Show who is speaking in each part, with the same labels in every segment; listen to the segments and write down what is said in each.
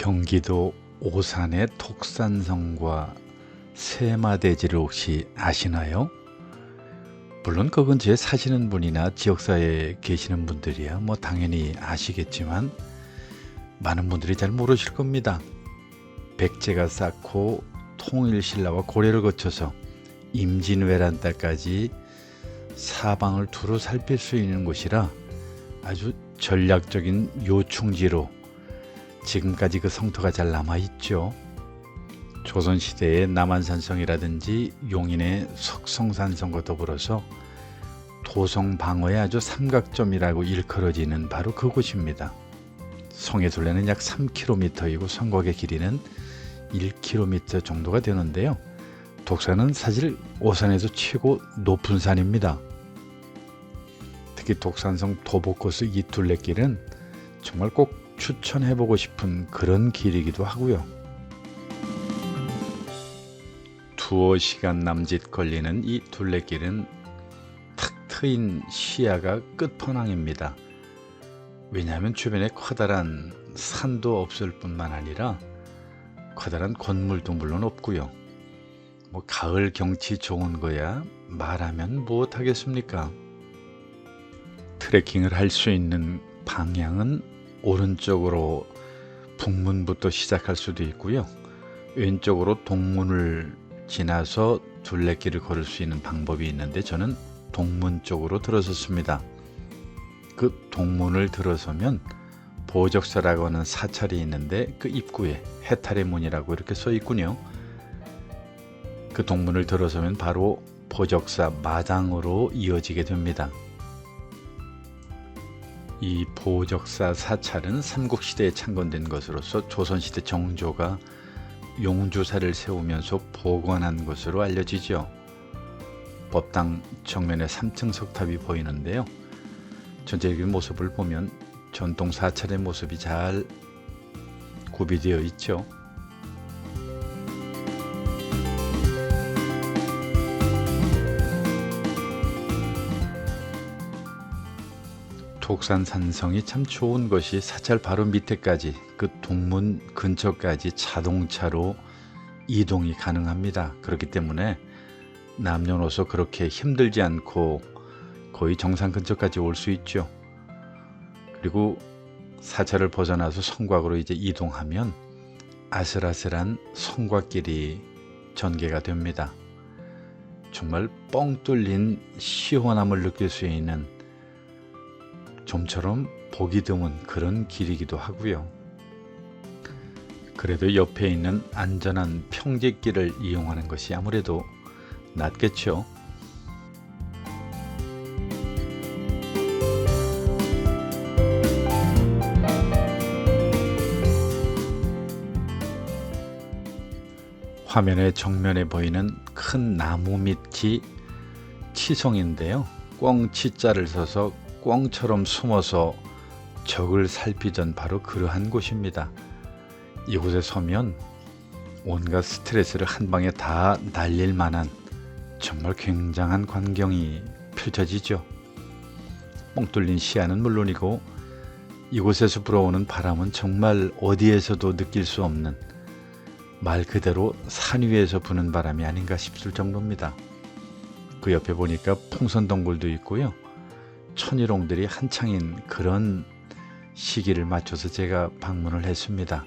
Speaker 1: 경기도 오산의 독산성과 세마대지를 혹시 아시나요? 물론 그 근처에 사시는 분이나 지역사회에 계시는 분들이야 당연히 아시겠지만 많은 분들이 잘 모르실 겁니다. 백제가 쌓고 통일신라와 고려를 거쳐서 임진왜란 때까지 사방을 두루 살필 수 있는 곳이라 아주 전략적인 요충지로 지금까지 그 성토가 잘 남아있죠. 조선시대의 남한산성이라든지 용인의 석성산성과 더불어서 도성 방어의 아주 삼각점이라고 일컬어지는 바로 그곳입니다. 성의 둘레는 약 3km이고 성곽의 길이는 1km 정도가 되는데요. 독산은 사실 오산에서 최고 높은 산입니다. 특히 독산성 도보코스 이 둘레길은 정말 꼭 추천해보고 싶은 그런 길이기도 하고요. 두어 시간 남짓 걸리는 이 둘레길은 탁 트인 시야가 끝판왕입니다. 왜냐하면 주변에 커다란 산도 없을 뿐만 아니라 커다란 건물도 물론 없고요. 가을 경치 좋은 거야 말하면 무엇하겠습니까? 트레킹을 할 수 있는 방향은 오른쪽으로 북문부터 시작할 수도 있고요. 왼쪽으로 동문을 지나서 둘레길을 걸을 수 있는 방법이 있는데 저는 동문 쪽으로 들어섰습니다. 그 동문을 들어서면 보적사라고 하는 사찰이 있는데 그 입구에 해탈의 문이라고 이렇게 써 있군요. 그 동문을 들어서면 바로 보적사 마당으로 이어지게 됩니다. 이 보적사 사찰은 삼국시대에 창건된 것으로서 조선시대 정조가 용주사를 세우면서 복원한 것으로 알려지죠. 법당 정면에 3층 석탑이 보이는데요. 전체적인 모습을 보면 전통 사찰의 모습이 잘 구비되어 있죠. 독산산성이 참 좋은 것이 사찰 바로 밑에까지 그 동문 근처까지 자동차로 이동이 가능합니다. 그렇기 때문에 남녀노소 그렇게 힘들지 않고 거의 정상 근처까지 올 수 있죠. 그리고 사찰을 벗어나서 성곽으로 이제 이동하면 아슬아슬한 성곽길이 전개가 됩니다. 정말 뻥 뚫린 시원함을 느낄 수 있는 좀처럼 보기 드문 그런 길이기도 하고요. 그래도 옆에 있는 안전한 평지길을 이용하는 것이 아무래도 낫겠죠. 화면의 정면에 보이는 큰 나무 밑이 치성인데요. 꿩치자를 써서 꿩처럼 숨어서 적을 살피던 바로 그러한 곳입니다. 이곳에 서면 온갖 스트레스를 한 방에 다 날릴 만한 정말 굉장한 광경이 펼쳐지죠. 뻥 뚫린 시야는 물론이고 이곳에서 불어오는 바람은 정말 어디에서도 느낄 수 없는 말 그대로 산 위에서 부는 바람이 아닌가 싶을 정도입니다. 그 옆에 보니까 풍선덩굴도 있고요. 천일홍들이 한창인 그런 시기를 맞춰서 제가 방문을 했습니다.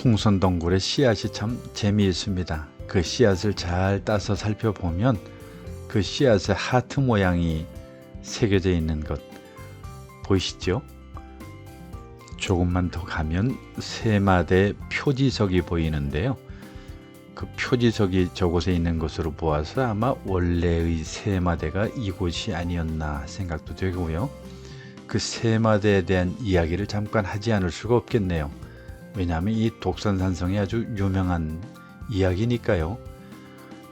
Speaker 1: 풍선덩굴의 씨앗이 참 재미있습니다. 그 씨앗을 잘 따서 살펴보면 그 씨앗에 하트 모양이 새겨져 있는 것 보이시죠? 조금만 더 가면 세마대 표지석이 보이는데요. 그 표지석이 저곳에 있는 것으로 보아서 아마 원래의 세마대가 이곳이 아니었나 생각도 되고요. 그 세마대에 대한 이야기를 잠깐 하지 않을 수가 없겠네요. 왜냐하면 이 독산산성이 아주 유명한 이야기니까요.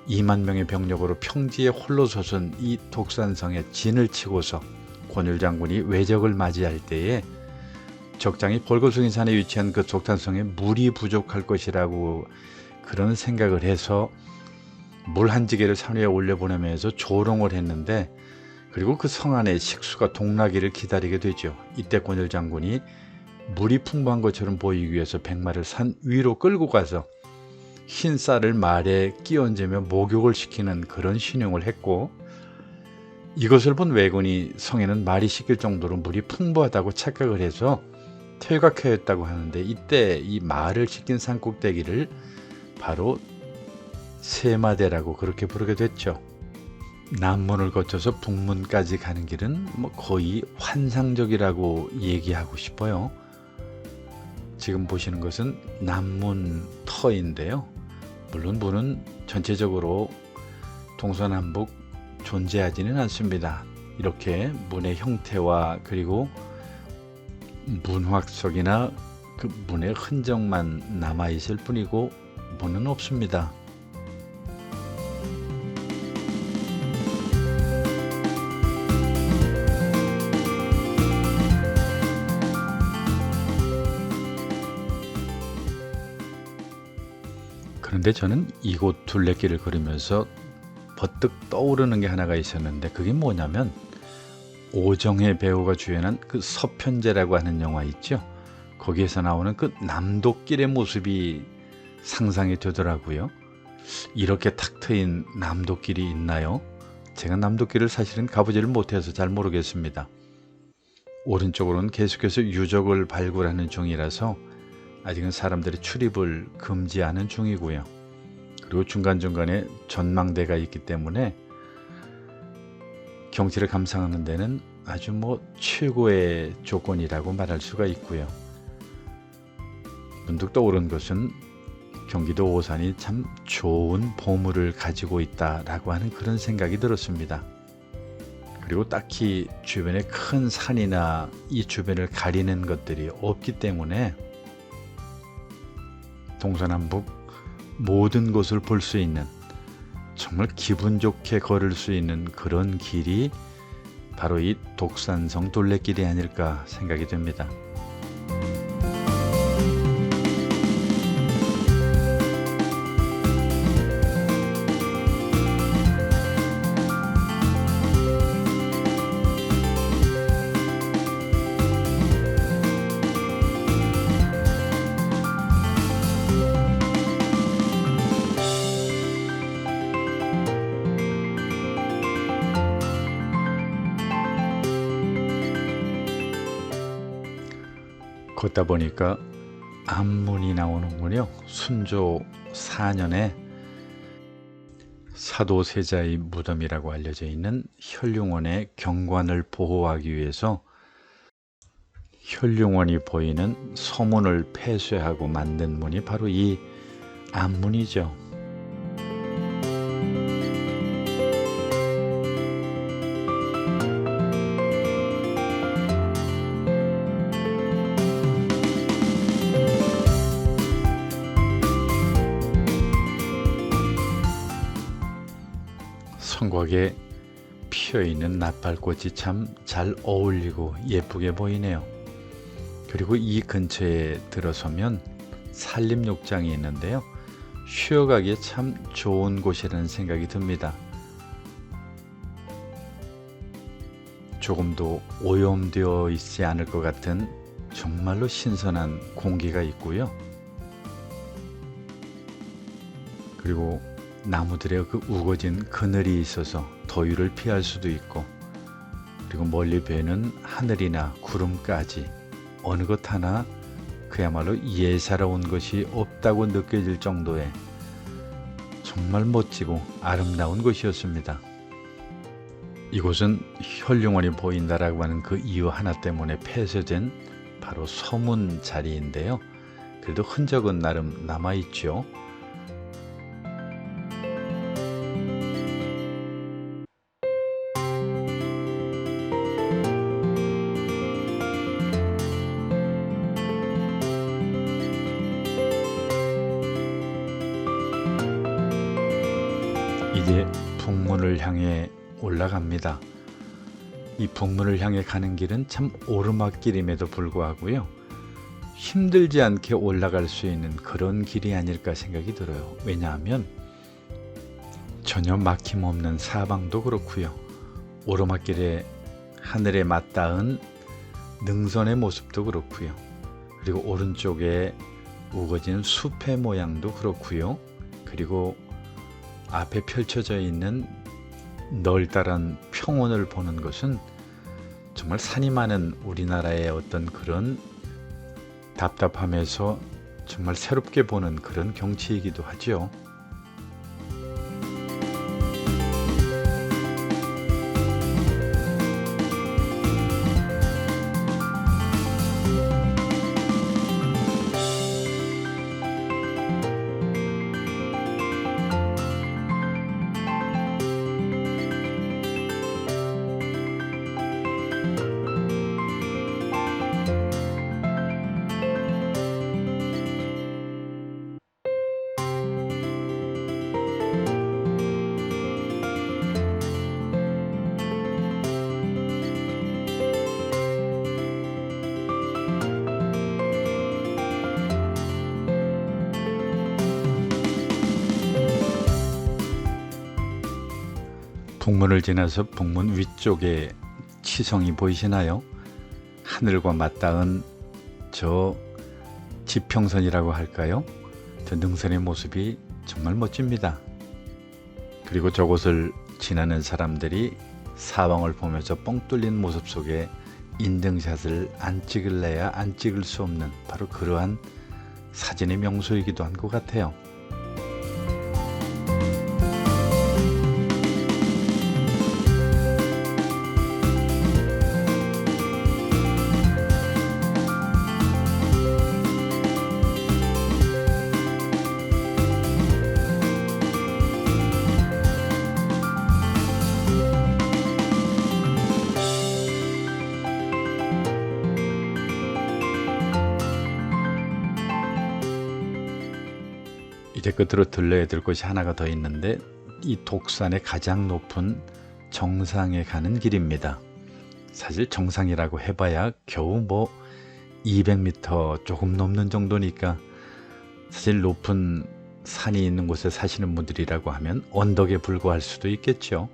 Speaker 1: 2만 명의 병력으로 평지에 홀로 서선 이 독산성에 진을 치고서 권율 장군이 외적을 맞이할 때에 적장이 벌거숭이산에 위치한 그 독산성에 물이 부족할 것이라고 그런 생각을 해서 물 한 지게를 산 위에 올려보내면서 조롱을 했는데, 그리고 그 성 안에 식수가 동나기를 기다리게 되죠. 이때 권율 장군이 물이 풍부한 것처럼 보이기 위해서 백마를 산 위로 끌고 가서 흰 쌀을 말에 끼얹으며 목욕을 시키는 그런 신용을 했고, 이것을 본 왜군이 성에는 말이 씻길 정도로 물이 풍부하다고 착각을 해서 퇴각하였다고 하는데, 이때 이 말을 씻긴 산꼭대기를 바로 세마대라고 그렇게 부르게 됐죠. 남문을 거쳐서 북문까지 가는 길은 거의 환상적이라고 얘기하고 싶어요. 지금 보시는 것은 남문터인데요. 물론 문은 전체적으로 동서남북 존재하지는 않습니다. 이렇게 문의 형태와 그리고 문학석이나 그 문의 흔적만 남아있을 뿐이고 문은 없습니다. 그런데 저는 이곳 둘레길을 걸으면서 버뜩 떠오르는 게 하나가 있었는데, 그게 뭐냐면 오정혜 배우가 주연한 그 서편제라고 하는 영화 있죠. 거기에서 나오는 그 남도길의 모습이 상상이 되더라고요. 이렇게 탁 트인 남도길이 있나요? 제가 남도길을 사실은 가보지를 못해서 잘 모르겠습니다. 오른쪽으로는 계속해서 유적을 발굴하는 중이라서 아직은 사람들의 출입을 금지하는 중이고요. 그리고 중간중간에 전망대가 있기 때문에 경치를 감상하는 데는 아주 최고의 조건이라고 말할 수가 있고요. 문득 떠오른 것은 경기도 오산이 참 좋은 보물을 가지고 있다라고 하는 그런 생각이 들었습니다. 그리고 딱히 주변에 큰 산이나 이 주변을 가리는 것들이 없기 때문에 동서남북 모든 곳을 볼 수 있는, 정말 기분 좋게 걸을 수 있는 그런 길이 바로 이 독산성 둘레길이 아닐까 생각이 됩니다. 걷다 보니까 암문이 나오는군요. 순조 4년에 사도세자의 무덤이라고 알려져 있는 혈룡원의 경관을 보호하기 위해서 혈룡원이 보이는 서문을 폐쇄하고 만든 문이 바로 이 암문이죠. 성곽에 피어있는 나팔꽃이 참 잘 어울리고 예쁘게 보이네요. 그리고 이 근처에 들어서면 산림욕장이 있는데요. 쉬어가기에 참 좋은 곳이라는 생각이 듭니다. 조금도 오염되어 있지 않을 것 같은 정말로 신선한 공기가 있고요. 그리고 나무들의 그 우거진 그늘이 있어서 더위를 피할 수도 있고, 그리고 멀리 뵈는 하늘이나 구름까지 어느 것 하나 그야말로 예사로운 것이 없다고 느껴질 정도의 정말 멋지고 아름다운 곳이었습니다. 이곳은 혈룡원이 보인다라고 하는 그 이유 하나 때문에 폐쇄된 바로 서문 자리인데요. 그래도 흔적은 나름 남아있죠. 이제 북문을 향해 올라갑니다. 이 북문을 향해 가는 길은 참 오르막길임에도 불구하고요, 힘들지 않게 올라갈 수 있는 그런 길이 아닐까 생각이 들어요. 왜냐하면 전혀 막힘없는 사방도 그렇고요, 오르막길에 하늘에 맞닿은 능선의 모습도 그렇고요, 그리고 오른쪽에 우거진 숲의 모양도 그렇고요, 그리고 앞에 펼쳐져 있는 널따란 평원을 보는 것은 정말 산이 많은 우리나라의 어떤 그런 답답함에서 정말 새롭게 보는 그런 경치이기도 하죠. 북문을 지나서 북문 위쪽에 치성이 보이시나요? 하늘과 맞닿은 저 지평선이라고 할까요? 저 능선의 모습이 정말 멋집니다. 그리고 저곳을 지나는 사람들이 사방을 보면서 뻥 뚫린 모습 속에 인증샷을 안 찍을래야 안 찍을 수 없는 바로 그러한 사진의 명소이기도 한 것 같아요. 이제 끝으로 들러야 될 곳이 하나가 더 있는데, 이 독산의 가장 높은 정상에 가는 길입니다. 사실 정상이라고 해봐야 겨우 뭐 200m 조금 넘는 정도니까, 사실 높은 산이 있는 곳에 사시는 분들이라고 하면 언덕에 불과할 수도 있겠죠.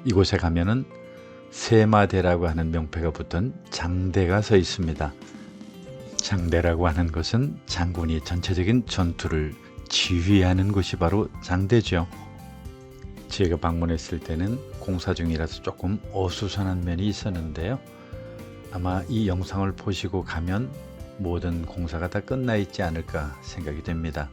Speaker 1: 이곳에 가면은 세마대라고 하는 명패가 붙은 장대가 서 있습니다. 장대라고 하는 것은 장군이 전체적인 전투를 지휘하는 곳이 바로 장대죠. 제가 방문했을 때는 공사 중이라서 조금 어수선한 면이 있었는데요, 아마 이 영상을 보시고 가면 모든 공사가 다 끝나 있지 않을까 생각이 됩니다.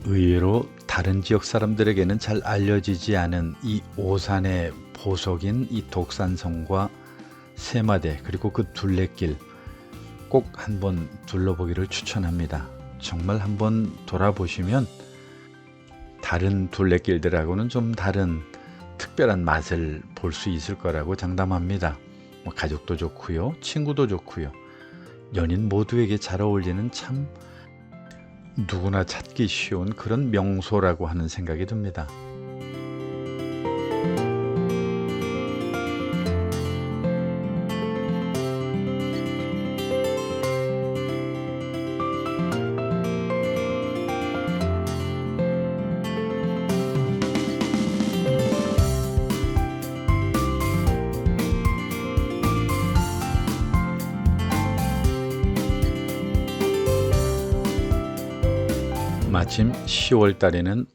Speaker 1: 의외로 다른 지역 사람들에게는 잘 알려지지 않은 이 오산의 보석인 이 독산성과 세마대, 그리고 그 둘레길 꼭 한번 둘러보기를 추천합니다. 정말 한번 돌아보시면 다른 둘레길들하고는 좀 다른 특별한 맛을 볼 수 있을 거라고 장담합니다. 뭐 가족도 좋고요, 친구도 좋고요, 연인 모두에게 잘 어울리는 참 누구나 찾기 쉬운 그런 명소라고 하는 생각이 듭니다. 마침 10월 달에는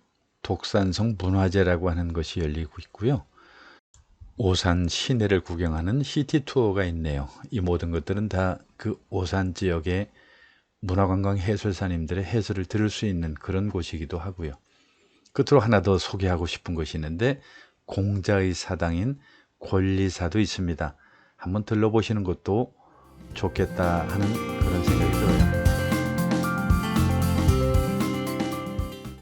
Speaker 1: 독산성 문화제라고 하는 것이 열리고 있고요, 오산 시내를 구경하는 시티 투어가 있네요. 이 모든 것들은 다 그 오산 지역의 문화관광 해설사님들의 해설을 들을 수 있는 그런 곳이기도 하고요. 끝으로 하나 더 소개하고 싶은 것이 있는데, 공자의 사당인 권리사도 있습니다. 한번 들러보시는 것도 좋겠다 하는